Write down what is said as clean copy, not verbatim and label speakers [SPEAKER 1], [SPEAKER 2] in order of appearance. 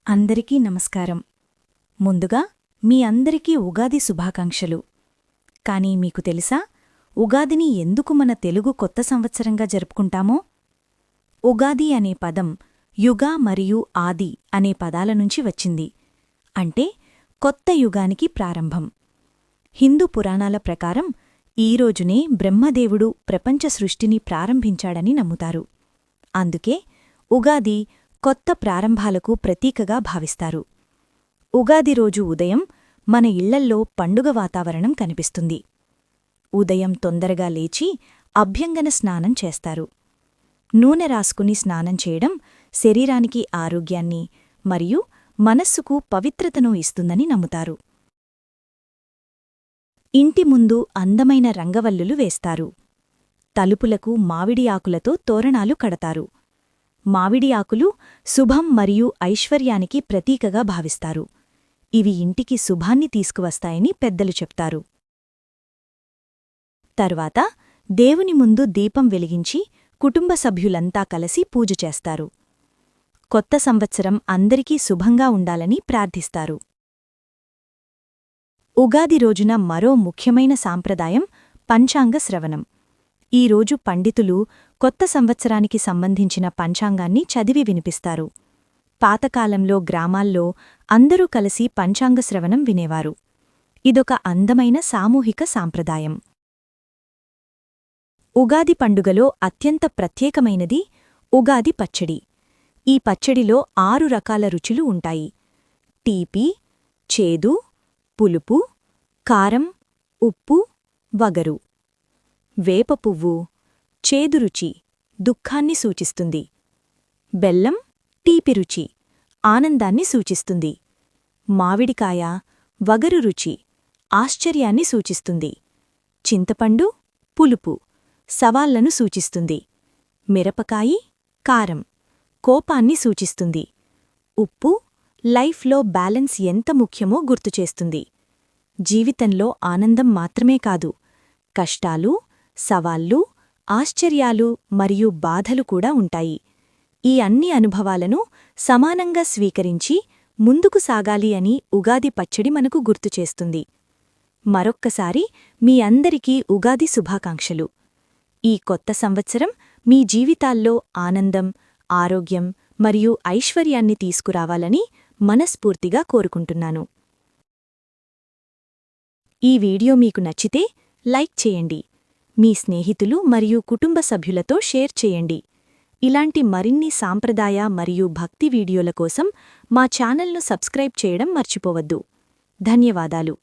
[SPEAKER 1] అందరికీ నమస్కారం. ముందుగా మీ అందరికీ ఉగాది శుభాకాంక్షలు. కానీ మీకు తెలుసా, ఉగాదిని ఎందుకు మన తెలుగు కొత్త సంవత్సరంగా జరుపుకుంటామో? ఉగాది అనే పదం యుగ మరియు ఆది అనే పదాల నుంచి వచ్చింది. అంటే కొత్త యుగానికి ప్రారంభం. హిందూ పురాణాల ప్రకారం ఈరోజునే బ్రహ్మదేవుడు ప్రపంచ సృష్టిని ప్రారంభించాడని నమ్ముతారు. అందుకే ఉగాది కొత్త ప్రారంభాలకు ప్రతీకగా భావిస్తారు. ఉగాది రోజు ఉదయం మన ఇళ్లల్లో పండుగ వాతావరణం కనిపిస్తుంది. ఉదయం తొందరగా లేచి అభ్యంగన స్నానం చేస్తారు. నూనె రాసుకుని స్నానం చేయడం శరీరానికి ఆరోగ్యాన్ని మరియు మనస్సుకు పవిత్రతను ఇస్తుందని నమ్ముతారు. ఇంటి ముందు అందమైన రంగవల్లులు వేస్తారు. తలుపులకు మామిడి ఆకులతో తోరణాలు కడతారు. మామిడి ఆకులు శుభం మరియు ఐశ్వర్యానికి ప్రతీకగా భావిస్తారు. ఇవి ఇంటికి శుభాన్ని తీసుకువస్తాయని పెద్దలు చెప్తారు. తర్వాత దేవుని ముందు దీపం వెలిగించి కుటుంబ సభ్యులంతా కలిసి పూజ చేస్తారు. కొత్త సంవత్సరం అందరికీ శుభంగా ఉండాలని ప్రార్థిస్తారు. ఉగాది రోజున మరో ముఖ్యమైన సాంప్రదాయం పంచాంగ శ్రవణం. ఈరోజు పండితులు కొత్త సంవత్సరానికి సంబంధించిన పంచాంగాన్ని చదివి వినిపిస్తారు. పాతకాలంలో గ్రామాల్లో అందరూ కలిసి పంచాంగ శ్రవణం వినేవారు. ఇదొక అందమైన సామూహిక సాంప్రదాయం. ఉగాది పండుగలో అత్యంత ప్రత్యేకమైనది ఉగాది పచ్చడి. ఈ పచ్చడిలో 6 రకాల రుచులు ఉంటాయి: తీపి, చేదు, పులుపు, కారం, ఉప్పు, వగరు. వేప పువ్వు చేదురుచి, దుఃఖాన్ని సూచిస్తుంది. బెల్లం తీపిరుచి, ఆనందాన్ని సూచిస్తుంది. మామిడికాయ వగరు రుచి, ఆశ్చర్యాన్ని సూచిస్తుంది. చింతపండు పులుపు, సవాళ్లను సూచిస్తుంది. మిరపకాయి కారం, కోపాన్ని సూచిస్తుంది. ఉప్పు లైఫ్లో బ్యాలెన్స్ ఎంత ముఖ్యమో గుర్తుచేస్తుంది. జీవితంలో ఆనందం మాత్రమే కాదు, కష్టాలు, సవాళ్లు, ఆశ్చర్యాలు మరియు బాధలు కూడా ఉంటాయి. ఈ అన్ని అనుభవాలను సమానంగా స్వీకరించి ముందుకు సాగాలి అని ఉగాది పచ్చడి మనకు గుర్తుచేస్తుంది. మరొక్కసారి మీ అందరికీ ఉగాది శుభాకాంక్షలు. ఈ కొత్త సంవత్సరం మీ జీవితాల్లో ఆనందం, ఆరోగ్యం మరియు ఐశ్వర్యాన్ని తీసుకురావాలని మనస్ఫూర్తిగా కోరుకుంటున్నాను. ఈ వీడియో మీకు నచ్చితే లైక్ చేయండి. మీ స్నేహితులు మరియు కుటుంబ సభ్యులతో షేర్ చేయండి. ఇలాంటి మరిన్ని సాంప్రదాయ మరియు భక్తి వీడియోల కోసం మా ఛానల్ను సబ్స్క్రైబ్ చేయడం మర్చిపోవద్దు. ధన్యవాదాలు.